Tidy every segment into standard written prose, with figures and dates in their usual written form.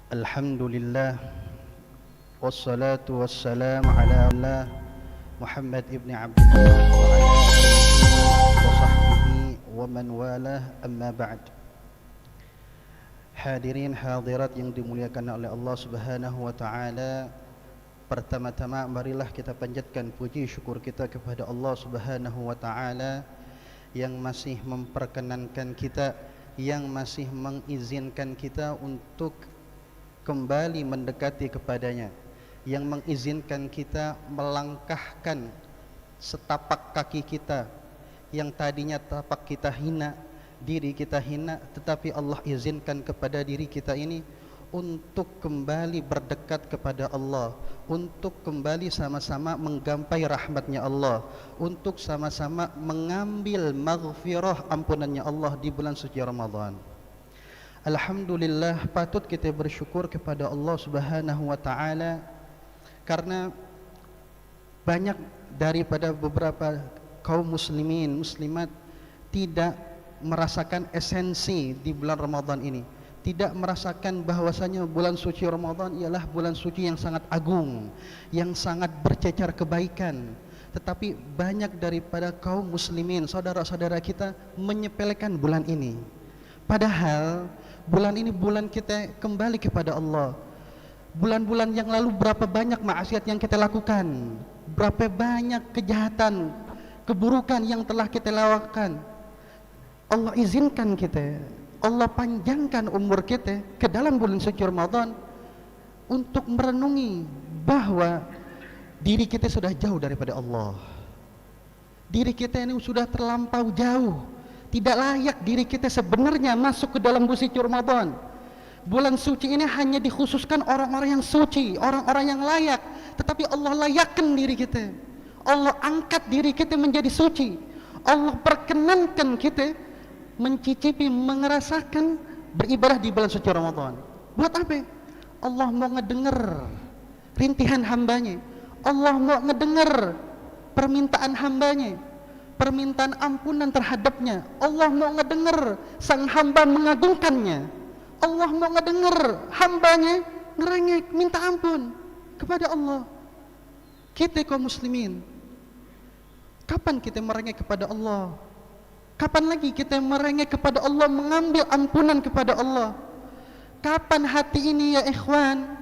Alhamdulillah wassalatu wassalamu ala Allah Muhammad ibn Abdullah wa ala alihi wa sahbihi wa man walah, amma ba'd. Hadirin hadirat yang dimuliakan oleh Allah Subhanahu wa taala, pertama-tama marilah kita panjatkan puji syukur kita kepada Allah Subhanahu wa taala yang masih memperkenankan kita, yang masih mengizinkan kita untuk kembali mendekati kepadanya, yang mengizinkan kita melangkahkan setapak kaki kita yang tadinya tapak kita hina, diri kita hina, tetapi Allah izinkan kepada diri kita ini untuk kembali berdekat kepada Allah, untuk kembali sama-sama menggapai rahmatnya Allah, untuk sama-sama mengambil maghfirah ampunannya Allah di bulan suci Ramadan. Alhamdulillah, patut kita bersyukur kepada Allah Subhanahu wa taala karena banyak daripada beberapa kaum muslimin muslimat tidak merasakan esensi di bulan Ramadan ini, tidak merasakan bahwasanya bulan suci Ramadan ialah bulan suci yang sangat agung, yang sangat bercecar kebaikan. Tetapi banyak daripada kaum muslimin, saudara-saudara kita, menyepelekan bulan ini. Padahal bulan ini bulan kita kembali kepada Allah. Bulan-bulan yang lalu berapa banyak maksiat yang kita lakukan, berapa banyak kejahatan, keburukan yang telah kita lakukan. Allah izinkan kita, Allah panjangkan umur kita ke dalam bulan suci Ramadan untuk merenungi bahwa diri kita sudah jauh daripada Allah. Diri kita ini sudah terlampau jauh. Tidak layak diri kita sebenarnya masuk ke dalam bulan suci Ramadan. Bulan suci ini hanya dikhususkan orang-orang yang suci, orang-orang yang layak. Tetapi Allah layakkan diri kita. Allah angkat diri kita menjadi suci. Allah perkenankan kita mencicipi, mengerasakan beribadah di bulan suci Ramadan. Buat apa? Allah mau ngedengar rintihan hambanya. Allah mau ngedengar permintaan hambanya, permintaan ampunan terhadapnya. Allah mau ngedengar sang hamba mengagungkannya. Allah mau ngedengar hambanya ngerengek minta ampun kepada Allah. Kita kaum muslimin, kapan kita merengek kepada Allah? Kapan lagi kita merengek kepada Allah, mengambil ampunan kepada Allah? Kapan hati ini ya ikhwan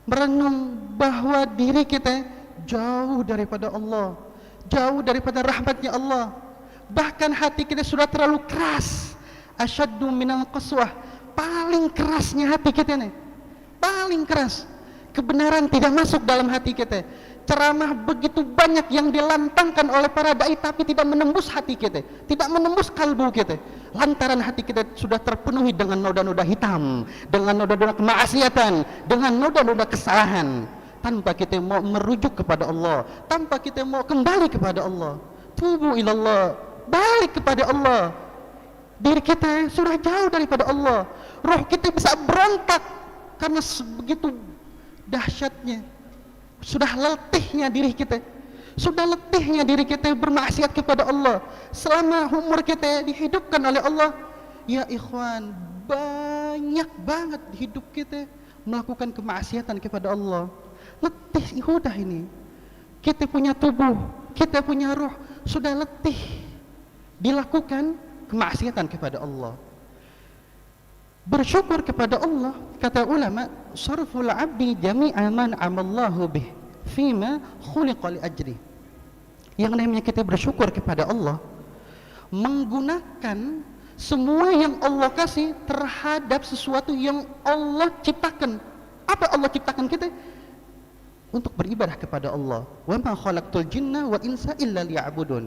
merenung bahwa diri kita jauh daripada Allah, jauh daripada rahmatnya Allah. Bahkan hati kita sudah terlalu keras, asyaddu minal qaswah, paling kerasnya hati kita nih, paling keras. Kebenaran tidak masuk dalam hati kita. Ceramah begitu banyak yang dilantangkan oleh para dai, tapi tidak menembus hati kita, tidak menembus kalbu kita. Lantaran hati kita sudah terpenuhi dengan noda-noda hitam, dengan noda-noda kemaksiatan, dengan noda-noda kesalahan. Tanpa kita mau merujuk kepada Allah, tanpa kita mau kembali kepada Allah. Tubu ilallah, balik kepada Allah. Diri kita sudah jauh daripada Allah. Roh kita bisa berontak karena begitu dahsyatnya, sudah letihnya diri kita, sudah letihnya diri kita bermaksiat kepada Allah. Selama umur kita dihidupkan oleh Allah, ya ikhwan, banyak banget hidup kita melakukan kemaksiatan kepada Allah. Letih udah ini. Kita punya tubuh, kita punya roh, sudah letih dilakukan kemaksiatan kepada Allah. Bersyukur kepada Allah, kata ulama, sarful abdi jami'a man amallahu bih fima khuliqa li ajri. Yang namanya kita bersyukur kepada Allah, menggunakan semua yang Allah kasih terhadap sesuatu yang Allah ciptakan. Apa Allah ciptakan kita? Untuk beribadah kepada Allah. Wa ma khalaqtul jinna wal insa illa liya'budun.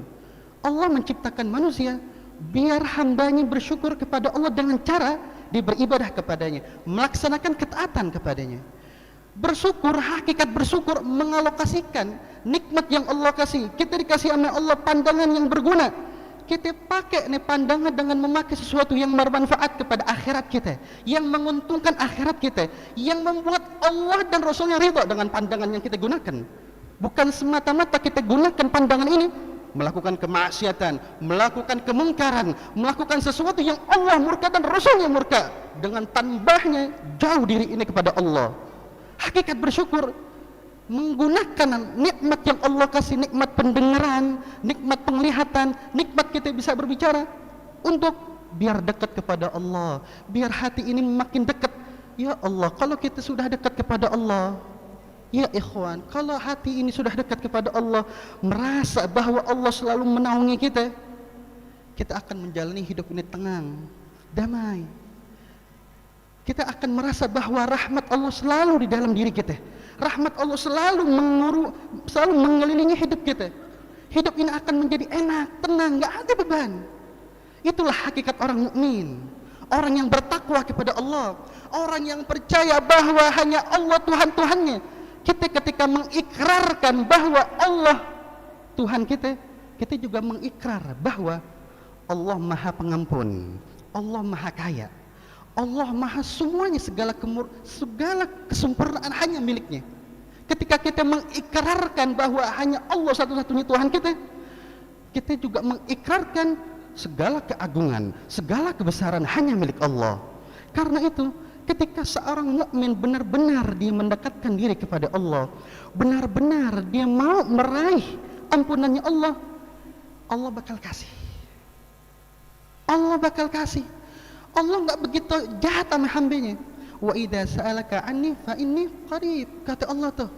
Allah menciptakan manusia biar hambanya bersyukur kepada Allah dengan cara dia beribadah kepadanya, melaksanakan ketaatan kepadanya. Bersyukur, hakikat bersyukur mengalokasikan nikmat yang Allah kasih. Kita dikasih oleh Allah pandangan yang berguna, kita pakai nih pandangan dengan memakai sesuatu yang bermanfaat kepada akhirat kita, yang menguntungkan akhirat kita, yang membuat Allah dan Rasulnya ridha dengan pandangan yang kita gunakan. Bukan semata-mata kita gunakan pandangan ini melakukan kemaksiatan, melakukan kemungkaran, melakukan sesuatu yang Allah murka dan Rasulnya murka, dengan tambahnya jauh diri ini kepada Allah. Hakikat bersyukur menggunakan nikmat yang Allah kasih, nikmat pendengaran, nikmat penglihatan, nikmat kita bisa berbicara, untuk biar dekat kepada Allah, biar hati ini makin dekat. Ya Allah, kalau kita sudah dekat kepada Allah, ya ikhwan, kalau hati ini sudah dekat kepada Allah, merasa bahwa Allah selalu menaungi kita, kita akan menjalani hidup ini tenang, damai. Kita akan merasa bahwa rahmat Allah selalu di dalam diri kita. Rahmat Allah selalu selalu mengelilingi hidup kita. Hidup ini akan menjadi enak, tenang, gak ada beban. Itulah hakikat orang mukmin, orang yang bertakwa kepada Allah, orang yang percaya bahwa hanya Allah Tuhan-Tuhannya. Kita ketika mengikrarkan bahwa Allah Tuhan kita, kita juga mengikrar bahwa Allah Maha Pengampun, Allah Maha Kaya, Allah Maha semuanya, segala kesempurnaan hanya miliknya. Ketika kita mengikrarkan bahwa hanya Allah satu-satunya Tuhan kita, kita juga mengikrarkan segala keagungan, segala kebesaran hanya milik Allah. Karena itu, ketika seorang mukmin benar-benar dia mendekatkan diri kepada Allah, benar-benar dia mau meraih ampunannya Allah, Allah bakal kasih. Allah bakal kasih. Allah enggak begitu jahat sama hambanya. Wa idza sa'alaka anni fa inni qarib. Kata Allah tuh,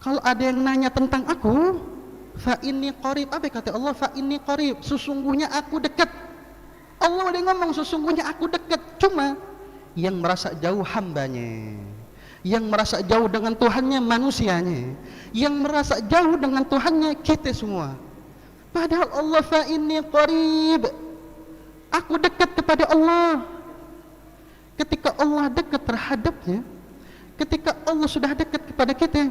kalau ada yang nanya tentang aku, fa inni qarib. Apa kata Allah? Fa inni qarib. Sesungguhnya aku dekat. Allah udah ngomong sesungguhnya aku dekat. Cuma yang merasa jauh hambanya, yang merasa jauh dengan Tuhannya manusianya, yang merasa jauh dengan Tuhannya kita semua. Padahal Allah fa inni qarib, aku dekat kepada Allah. Ketika Allah dekat terhadapnya, ketika Allah sudah dekat kepada kita,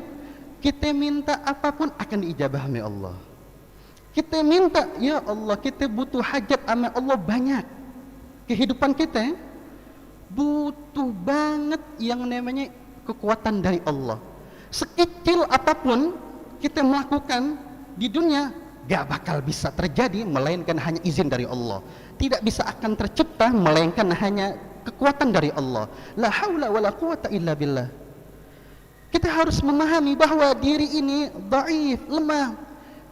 kita minta apapun akan diijabah oleh Allah. Kita minta, ya Allah, kita butuh hajat sama Allah banyak. Kehidupan kita butuh banget yang namanya kekuatan dari Allah. Sekecil apapun kita melakukan di dunia, gak bakal bisa terjadi melainkan hanya izin dari Allah. Tidak bisa akan tercipta melainkan hanya kekuatan dari Allah. La haula wala quwata illa billah. Kita harus memahami bahwa diri ini dhaif, lemah.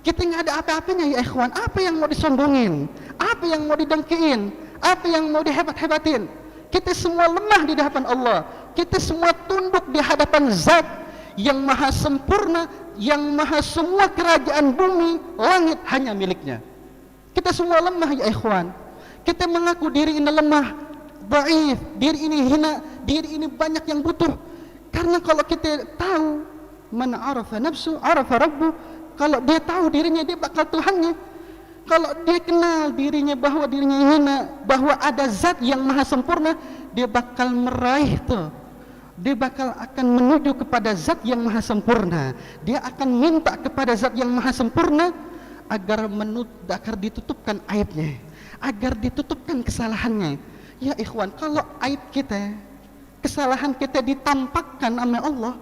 Kita nggak ada apa-apanya ya ikhwan. Apa yang mau disombongin? Apa yang mau didengkiin? Apa yang mau dihebat-hebatin? Kita semua lemah di hadapan Allah. Kita semua tunduk di hadapan Zat yang maha sempurna, yang maha semua kerajaan bumi, langit hanya miliknya. Kita semua lemah ya ikhwan. Kita mengaku diri ini lemah, dhaif, diri ini hina, diri ini banyak yang butuh. Karena kalau kita tahu, man arafa nafsu arafa rabbu, kalau dia tahu dirinya, dia bakal Tuhannya. Kalau dia kenal dirinya bahwa dirinya hina, bahwa ada Zat yang maha sempurna, dia bakal meraih tuh. Dia bakal akan menuju kepada Zat yang maha sempurna. Dia akan minta kepada Zat yang maha sempurna agar ditutupkan aibnya, agar ditutupkan kesalahannya. Ya ikhwan, kalau aib kita, kesalahan kita ditampakkan sama Allah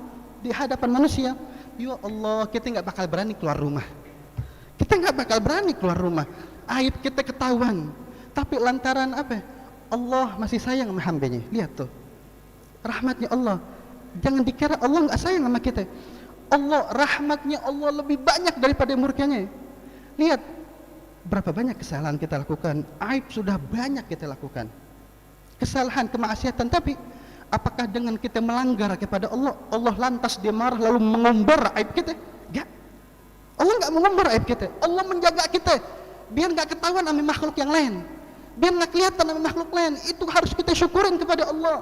di hadapan manusia, ya Allah, kita nggak bakal berani keluar rumah. Kita nggak bakal berani keluar rumah. Aib kita ketahuan. Tapi lantaran apa? Allah masih sayang sama hambanya. Lihat tuh, rahmatnya Allah. Jangan dikira Allah nggak sayang sama kita. Allah, rahmatnya Allah lebih banyak daripada murkanya. Lihat berapa banyak kesalahan kita lakukan. Aib sudah banyak kita lakukan. Kesalahan, kemaksiatan. Tapi apakah dengan kita melanggar kepada Allah, Allah lantas dia marah lalu mengumbar aib kita? Enggak. Allah enggak mengumbar aib kita. Allah menjaga kita biar enggak ketahuan sama makhluk yang lain, biar enggak kelihatan sama makhluk lain. Itu harus kita syukurin kepada Allah.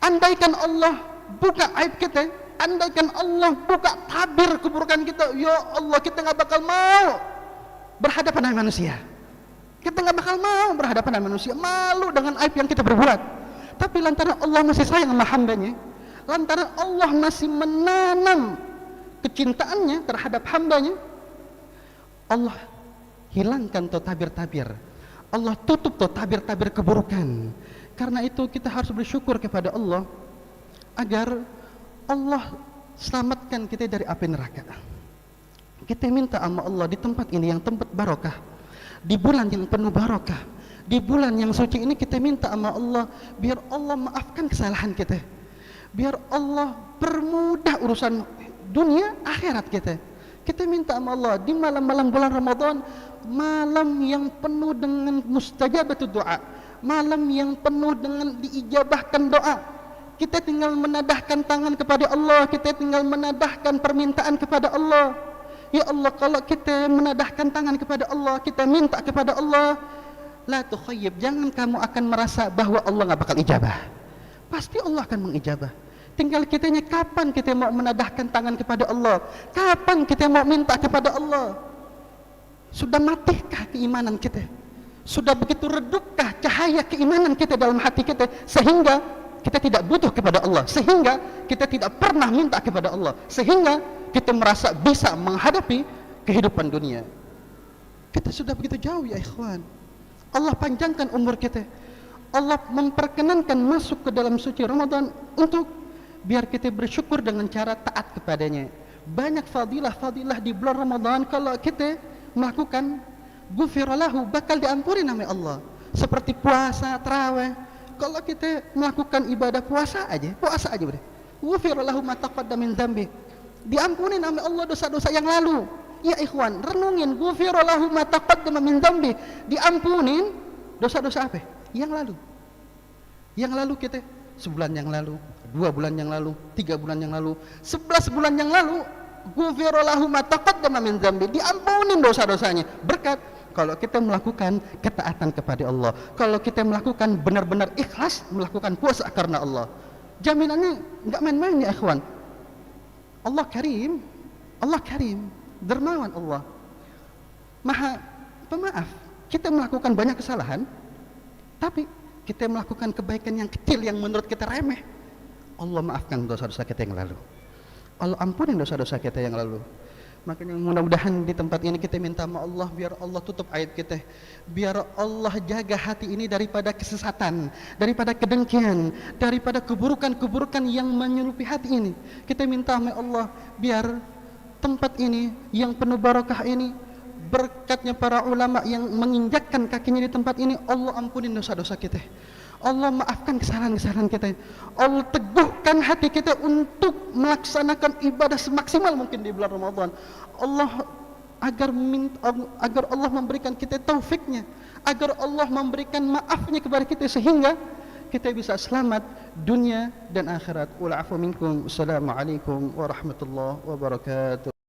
Andaikan Allah buka aib kita, andaikan Allah buka tabir keburukan kita, ya Allah, kita enggak bakal mau berhadapan dengan manusia. Kita enggak bakal mau berhadapan dengan manusia, malu dengan aib yang kita berbuat. Tapi lantaran Allah masih sayang sama hambanya, lantaran Allah masih menanam kecintaannya terhadap hambanya, Allah hilangkan tuh tabir-tabir, Allah tutup tuh tabir-tabir keburukan. Karena itu kita harus bersyukur kepada Allah agar Allah selamatkan kita dari api neraka. Kita minta sama Allah di tempat ini yang tempat barokah, di bulan yang penuh barokah, di bulan yang suci ini kita minta sama Allah biar Allah maafkan kesalahan kita, biar Allah permudah urusan dunia akhirat kita. Kita minta sama Allah di malam-malam bulan Ramadan, malam yang penuh dengan mustajabatul doa, malam yang penuh dengan diijabahkan doa. Kita tinggal menadahkan tangan kepada Allah, kita tinggal menadahkan permintaan kepada Allah. Ya Allah, kalau kita menadahkan tangan kepada Allah, kita minta kepada Allah, la tukhayyib, jangan kamu akan merasa bahwa Allah nggak bakal ijabah. Pasti Allah akan mengijabah. Tinggal kitanya kapan kita mau menadahkan tangan kepada Allah, kapan kita mau minta kepada Allah. Sudah matikah keimanan kita? Sudah begitu redupkah cahaya keimanan kita dalam hati kita sehingga kita tidak butuh kepada Allah, sehingga kita tidak pernah minta kepada Allah, sehingga kita merasa bisa menghadapi kehidupan dunia. Kita sudah begitu jauh ya ikhwan. Allah panjangkan umur kita, Allah memperkenankan masuk ke dalam suci Ramadan untuk biar kita bersyukur dengan cara taat kepadanya. Banyak fadilah-fadilah di bulan Ramadan kalau kita melakukan, ghufiralahu, bakal diampuni nama Allah. Seperti puasa, tarawih. Kalau kita melakukan ibadah puasa aja boleh. Ghufiralahu ma taqaddama min dzambi, diampuni nama Allah dosa-dosa yang lalu. Ya ikhwan, renungin, ghufiralahu ma taqaddama min dzambi, diampunin dosa-dosa apa? Yang lalu. Yang lalu kita sebulan yang lalu, 2 bulan yang lalu, 3 bulan yang lalu, 11 bulan yang lalu, ghufiralahu ma taqaddama min dzambi, diampunin dosa-dosanya. Berkat kalau kita melakukan ketaatan kepada Allah, kalau kita melakukan benar-benar ikhlas melakukan puasa karena Allah, jaminannya enggak main-main ya ikhwan. Allah Karim, dermawan Allah, Maha Pemaaf. Kita melakukan banyak kesalahan, tapi kita melakukan kebaikan yang kecil yang menurut kita remeh, Allah maafkan dosa-dosa kita yang lalu, Allah ampunin dosa-dosa kita yang lalu. Makanya mudah-mudahan di tempat ini kita minta sama Allah biar Allah tutup aib kita, biar Allah jaga hati ini daripada kesesatan, daripada kedengkian, daripada keburukan-keburukan yang menyerupi hati ini. Kita minta sama Allah biar tempat ini yang penuh barakah ini, berkatnya para ulama yang menginjakkan kakinya di tempat ini, Allah ampunin dosa-dosa kita, Allah maafkan kesalahan-kesalahan kita, Allah teguhkan hati kita untuk melaksanakan ibadah semaksimal mungkin di bulan Ramadan. Allah agar Allah memberikan kita taufiknya, agar Allah memberikan maafnya kepada kita sehingga kita bisa selamat dunia dan akhirat. Wal afu minkum. Assalamualaikum warahmatullahi wabarakatuh.